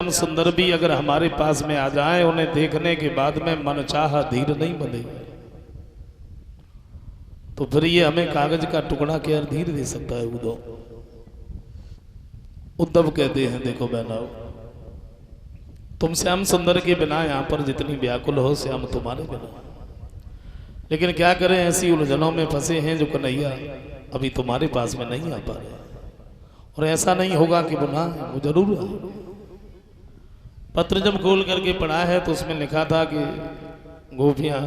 श्याम सुंदर भी अगर हमारे पास में आ जाएं, उन्हें देखने के बाद में मनचाहा धीर नहीं बंधेगा, तो फिर ये हमें कागज का टुकड़ा क्या धीर दे सकता है? उद्धव कहते हैं देखो बहनाओ, तुम श्याम सुंदर के बिना यहां पर जितनी व्याकुल हो, श्याम तुम्हारे बिना। लेकिन क्या करें, ऐसी उलझनों में फंसे हैं जो कन्हैया अभी तुम्हारे पास में नहीं आ पा रहे। और ऐसा नहीं होगा कि बुना वो जरूर है। पत्र जब खोल करके पढ़ा है तो उसमें लिखा था कि गोपियां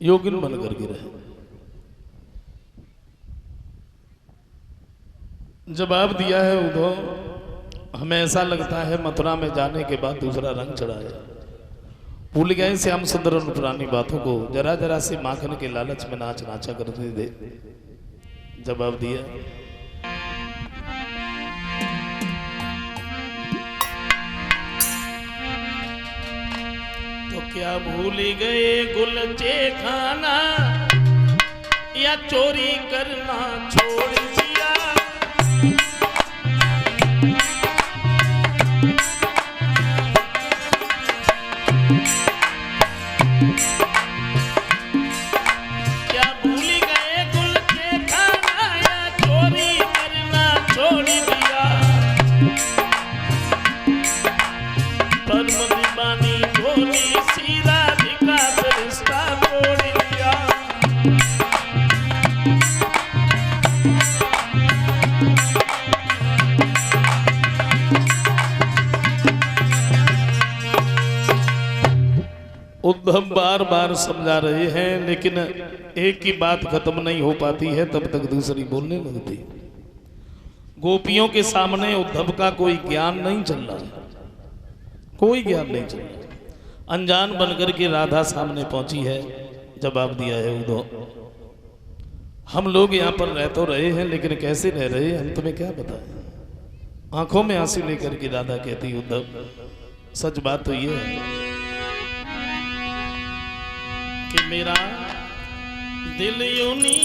योगिन बन करके रहे। जवाब दिया है उद्धव, हमें ऐसा लगता है मथुरा में जाने के बाद दूसरा रंग चढ़ा है। भूल गए श्याम सुंदर उन पुरानी बातों को, जरा जरा से माखन के लालच में नाच नाचा करते थे। जवाब दिया, तो क्या भूल गए गुलचे खाना या चोरी करना छोड़ दिया? क्या भूल गए गुलचे खाना या चोरी करना छोड़ दिया? परम दीवानी भोली सीधा विकास रिश्ता तोड़ दिया। उद्धव बार बार समझा रहे हैं, लेकिन एक की बात खत्म नहीं हो पाती है तब तक दूसरी बोलने लगती। गोपियों के सामने उद्धव का कोई ज्ञान नहीं चल रहा, कोई ज्ञान नहीं चल रहा। अनजान बनकर के राधा सामने पहुंची है। जवाब दिया है उद्धव, हम लोग यहाँ पर रह तो रहे हैं, लेकिन कैसे रह रहे हैं हम तुम्हें क्या बताएं। आंखों में आंसू लेकर के राधा कहती, उद्धव सच बात तो ये है कि मेरा दिल यूनी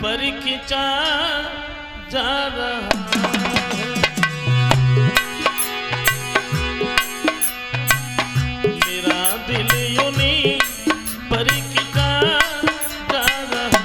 पर खिंचा जा रहा है। मेरा दिल यूनी पर खिंचा जा रहा है।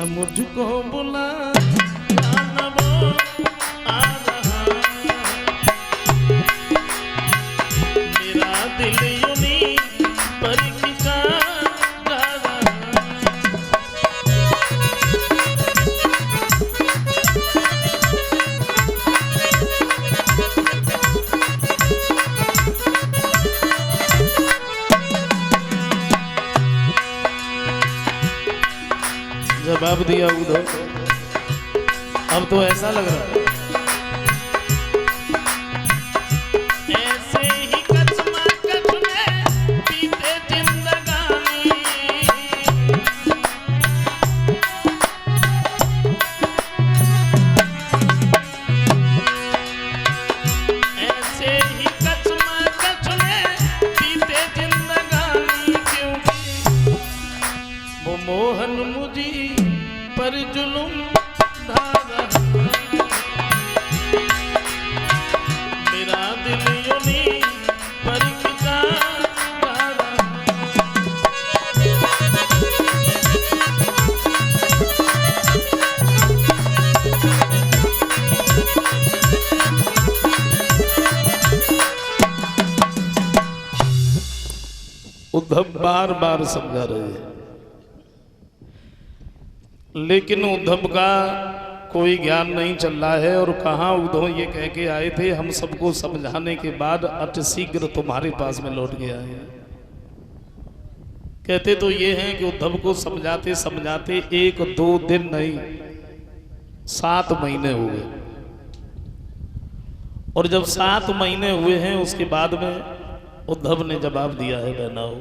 मुझको बुला न वो आ रहा, मेरा दिल यूनी पर खिंचा जा रहा। जवाब दिया उद्धव, अब तो ऐसा लग रहा है ऐसे ही कसमा कसमे बीते जिंदगानी। ऐसे ही कसमा कसमे बीते जिंदगानी, क्योंकि वो मोहन मुझी पर जुलुम ढा रहा। मेरा दिल यूनी पर खिंचा जा रहा। उद्धव बार बार समझा रहे हैं, लेकिन उद्धव का कोई ज्ञान नहीं चल रहा है। और कहाँ उद्धव ये कह के आए थे, हम सबको समझाने के बाद अति शीघ्र तुम्हारे पास में लौट के आए हैं। कहते तो ये हैं कि उद्धव को समझाते समझाते 1-2 दिन नहीं 7 महीने हो गए। और जब 7 महीने हुए हैं उसके बाद में उद्धव ने जवाब दिया है, बहनाओ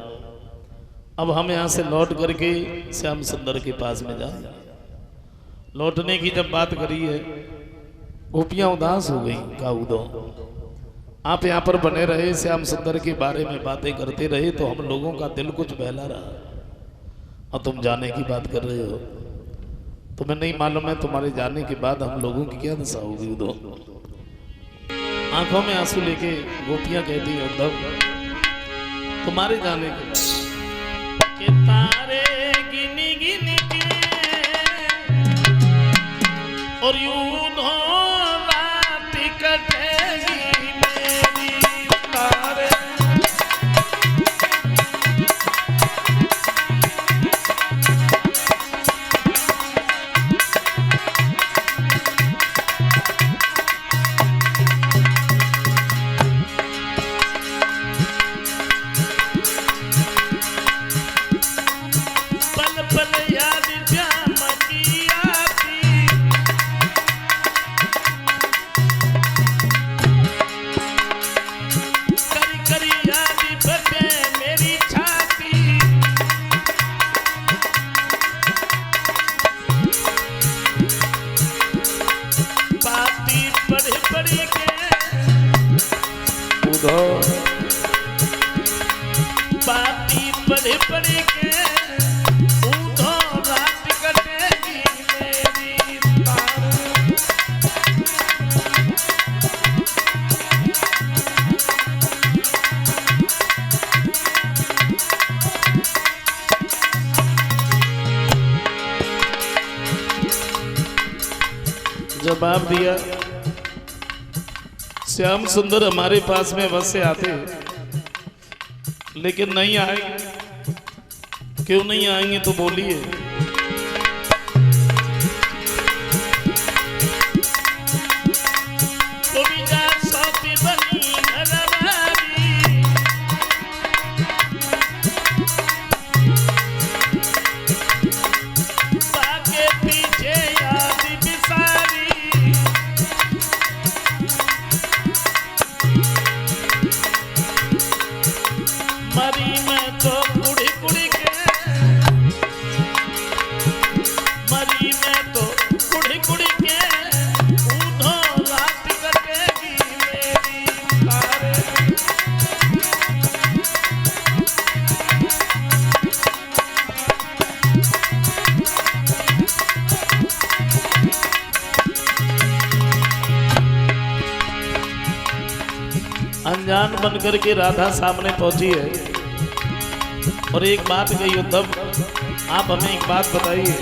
अब हम यहाँ से लौट करके श्याम सुंदर के पास में जाए। लौटने की जब बात करी है, गोपियां उदास हो गई। का उद्धव आप यहाँ पर बने रहे, श्याम सुंदर के बारे में बातें करते रहे तो हम लोगों का दिल कुछ बहला रहा, और तुम जाने की बात कर रहे हो। तुम्हें नहीं मालूम है तुम्हारे जाने के बाद हम लोगों की क्या दशा होगी। उद्धव आंखों में आंसू लेके गोपियां कहती हैं, उद्धव तुम्हारे जाने के तारे गिनी गिनी के और यूं धो रात कटेगी मेरी तारे। पल पल याद जामकी आती, करी करी याद बटे मेरी छाती। बाती पढ़ी पढ़ी के उद्धव, बाती पढ़ी पढ़ी के उद्धव रात कटेगी मेरी तारे। जवाब दिया, श्याम सुंदर हमारे पास में बस से आते लेकिन नहीं आएंगे। क्यों नहीं आएंगे तो बोलिए। मरी मैं तो कुड़ी कुड़ी के, मरी मैं तो कुड़ी कुड़ी के उद्धव रात कटेगी मेरी तारे। अनजान बन करके राधा सामने पहुंची है और एक बात कही, उद्धव आप हमें एक बात बताइए,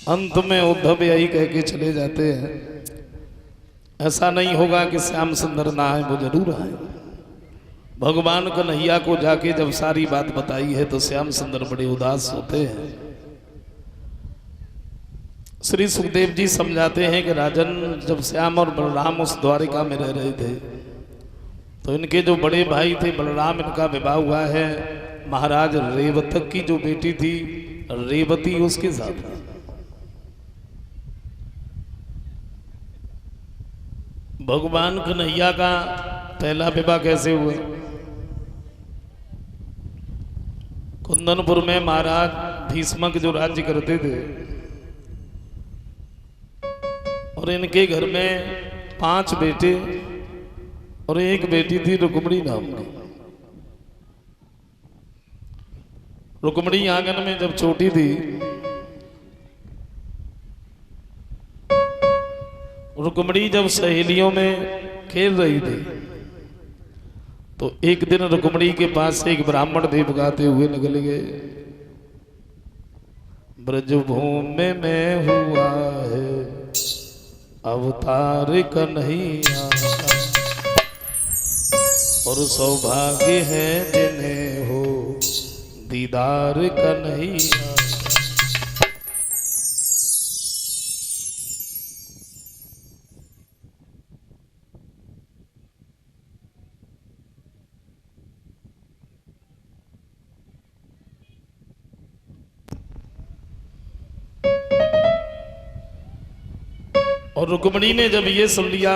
अंत में उद्धव यही कह के चले जाते हैं, ऐसा नहीं होगा कि श्याम सुंदर ना आए, वो जरूर आए। भगवान कन्हैया को जाके जब सारी बात बताई है तो श्याम सुंदर बड़े उदास होते हैं। श्री सुखदेव जी समझाते हैं कि राजन, जब श्याम और बलराम उस द्वारिका में रह रहे थे तो इनके जो बड़े भाई थे बलराम, इनका विवाह हुआ है महाराज रेवतक की जो बेटी थी रेवती, उसके साथ। भगवान कन्हैया का पहला विवाह कैसे हुआ? कुंदनपुर में महाराज भीष्मक जो राज्य करते थे और इनके घर में 5 बेटे और एक बेटी थी रुक्मणी नाम की। रुक्मणी आंगन में जब छोटी थी, रुक्मणी जब सहेलियों में खेल रही थी तो एक दिन रुक्मणी के पास से एक ब्राह्मण देव गाते हुए निकल गए, ब्रजभूमि में हुआ है अवतार कन्हैया, और सौभाग्य है जिन्हें हो दीदार कन्हैया। और रुक्मणी ने जब ये सुन लिया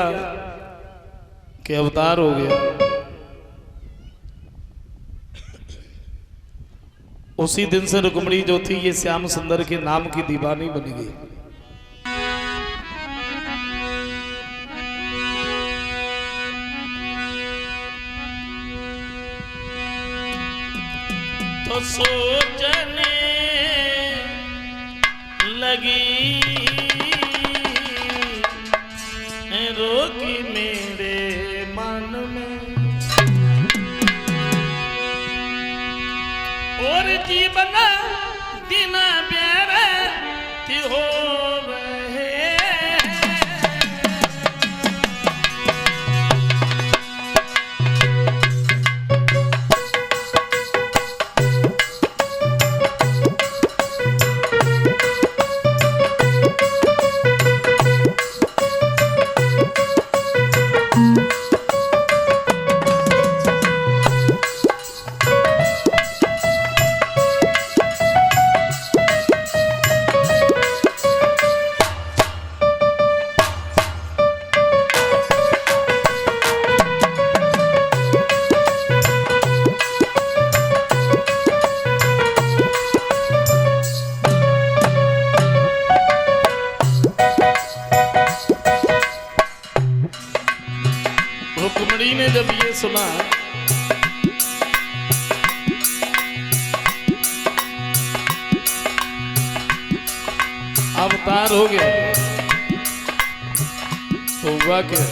कि अवतार हो गया, उसी दिन से रुक्मणी जो थी ये श्याम सुंदर के नाम की दीवानी बन गई। तो सोचने लगी रोकी मेरे मन में, और जीवन दिन व्यर्थ हो रहे। रुक्मणी ने जब ये सुना अवतार हो गया तो हुआ क्या?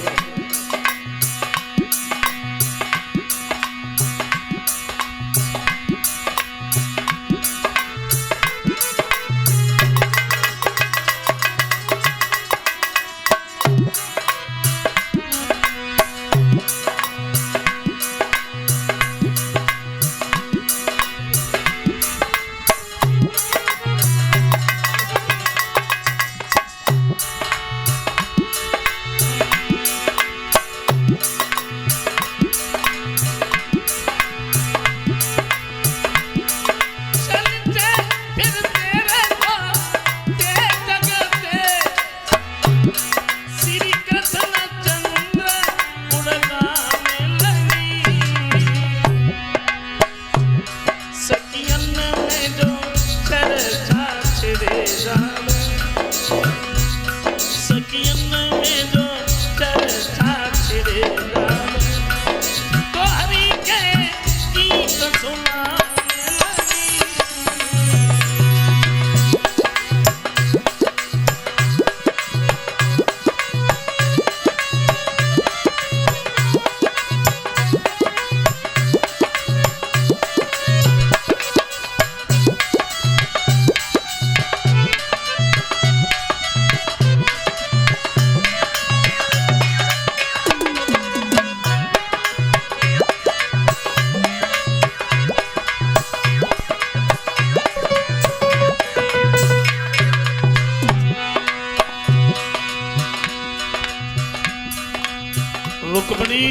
रुक्मिणी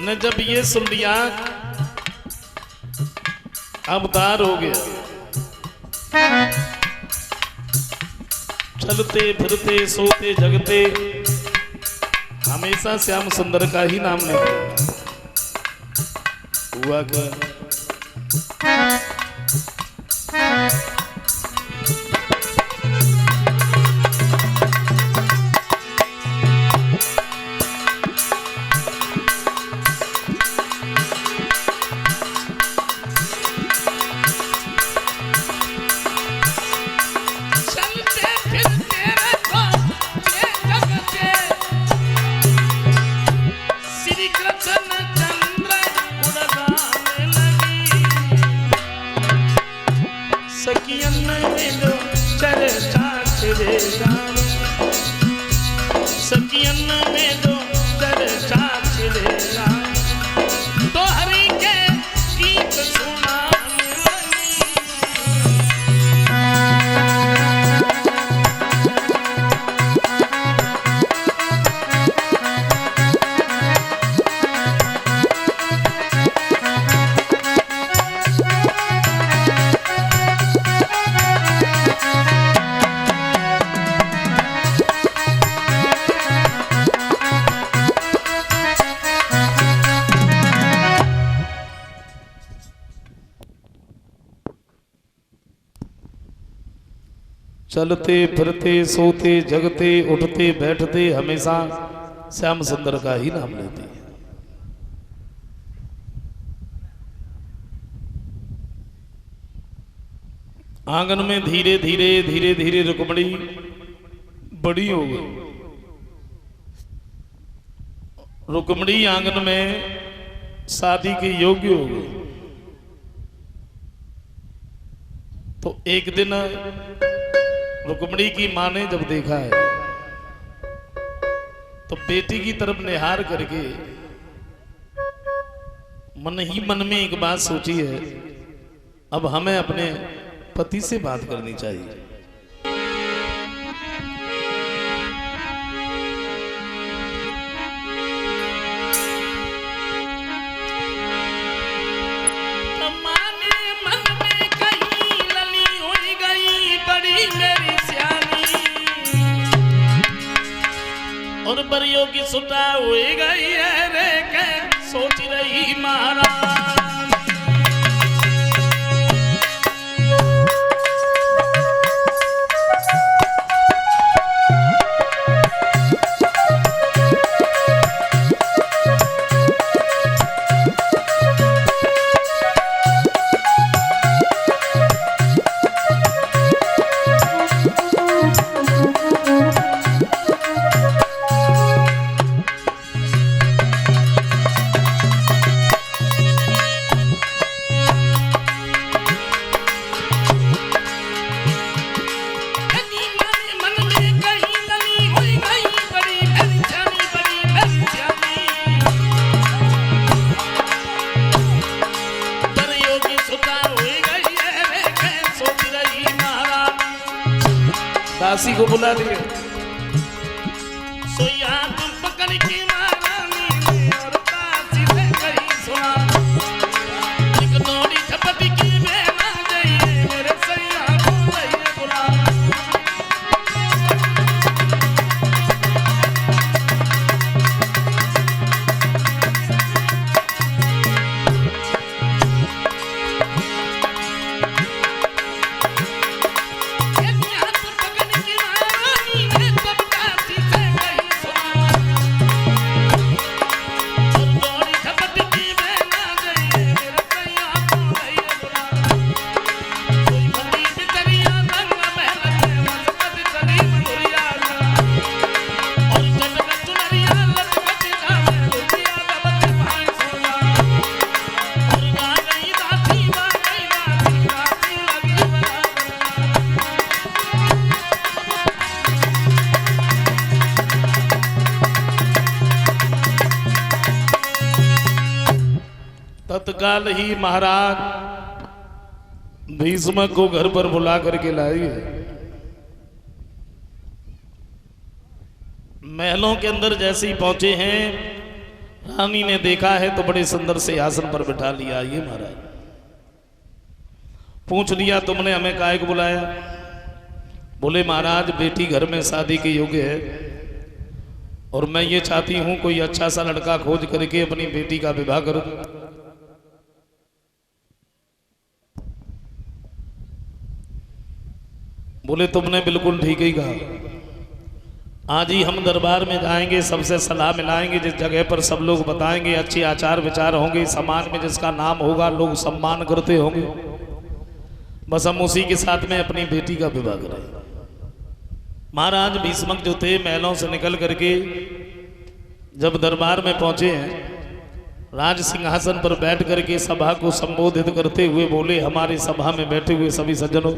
ने जब ये सुन लिया अवतार हो गया, चलते फिरते सोते जगते हमेशा श्याम सुंदर का ही नाम लेते हुआ क्या। चलते फिरते सोते जगते उठते बैठते हमेशा श्याम सुंदर का ही नाम लेती है। आंगन में धीरे धीरे धीरे धीरे रुक्मिणी बड़ी हो गई। रुक्मिणी आंगन में शादी के योग्य हो गई। तो एक दिन रुक्मिणी की मां ने जब देखा है तो बेटी की तरफ निहार करके मन ही मन में एक बात सोची है, अब हमें अपने पति से बात करनी चाहिए। और बरियों की सुता हुई गई है रे के सोच रही महाराज। दासी को बुला लिया। सोया तुम पकड़ के महारानी और दासी से कही सुना, एक नोड़ी झपटी की बेना जाइए मेरे सैया को लइए बुला। तत्काल ही महाराज भीष्म को घर पर बुला करके लाई। महलों के अंदर जैसे ही पहुंचे हैं, रानी ने देखा है तो बड़े सुंदर से आसन पर बिठा लिया। ये महाराज पूछ लिया तुमने हमें काहे को बुलाया? बोले महाराज बेटी घर में शादी के योग्य है और मैं ये चाहती हूं कोई अच्छा सा लड़का खोज करके अपनी बेटी का विवाह करूं। बोले तुमने बिल्कुल ठीक ही कहा। आज ही हम दरबार में जाएंगे, सबसे सलाह मिलाएंगे, जिस जगह पर सब लोग बताएंगे अच्छे आचार विचार होंगे, समाज में जिसका नाम होगा लोग सम्मान करते होंगे, बस हम उसी के साथ में अपनी बेटी का विवाह करें। महाराज भीष्मक जो थे महलों से निकल करके जब दरबार में पहुंचे हैं, राज सिंहासन पर बैठ करके सभा को संबोधित करते हुए बोले, हमारी सभा में बैठे हुए सभी सज्जनों,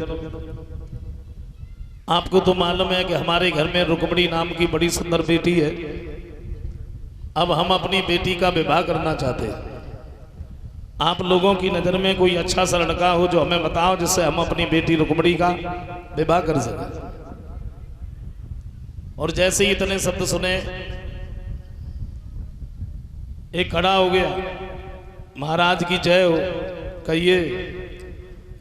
आपको तो मालूम है कि हमारे घर में रुक्मणी नाम की बड़ी सुंदर बेटी है। अब हम अपनी बेटी का विवाह करना चाहते हैं। आप लोगों की नज़र में कोई अच्छा सा लड़का हो जो हमें बताओ, जिससे हम अपनी बेटी रुक्मणी का विवाह कर सकें। और जैसे ही इतने शब्द सुने, एक खड़ा हो गया, महाराज की जय हो, कहिए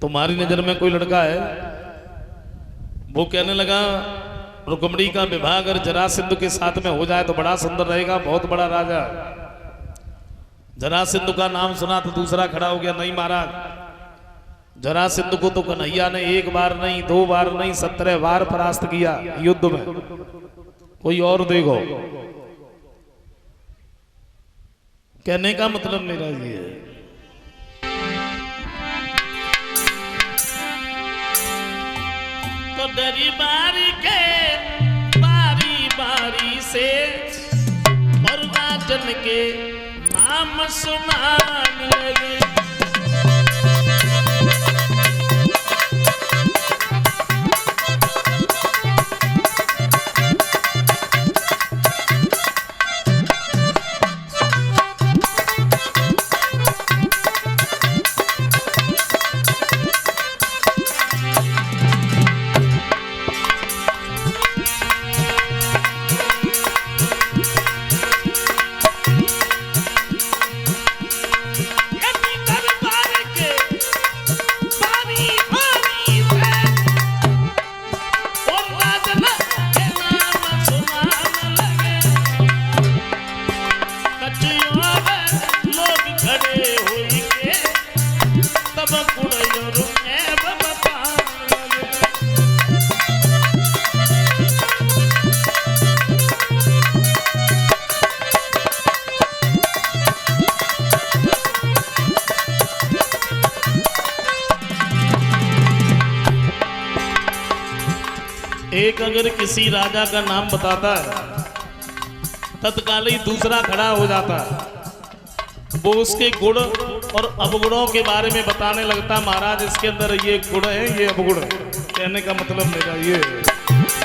तुम्हारी नज़र में कोई लड़का है? वो कहने लगा, रुक्मणी का विवाह अगर जरासंध के साथ में हो जाए तो बड़ा सुंदर रहेगा, बहुत बड़ा राजा। जरासंध का नाम सुना तो दूसरा खड़ा हो गया, नहीं महाराज, जरासंध को तो कन्हैया ने एक बार नहीं, दो बार नहीं, 17 बार परास्त किया युद्ध में, कोई और देखो। कहने का मतलब मेरा ये है, तो दरी बारी के बारी बारी से और राजन के नाम सुनाने लगे। एक अगर किसी राजा का नाम बताता है, तत्काल ही दूसरा खड़ा हो जाता है, वो उसके गुण और अवगुणों के बारे में बताने लगता, महाराज इसके अंदर ये गुण है, ये अवगुण है। कहने का मतलब मेरा ये है।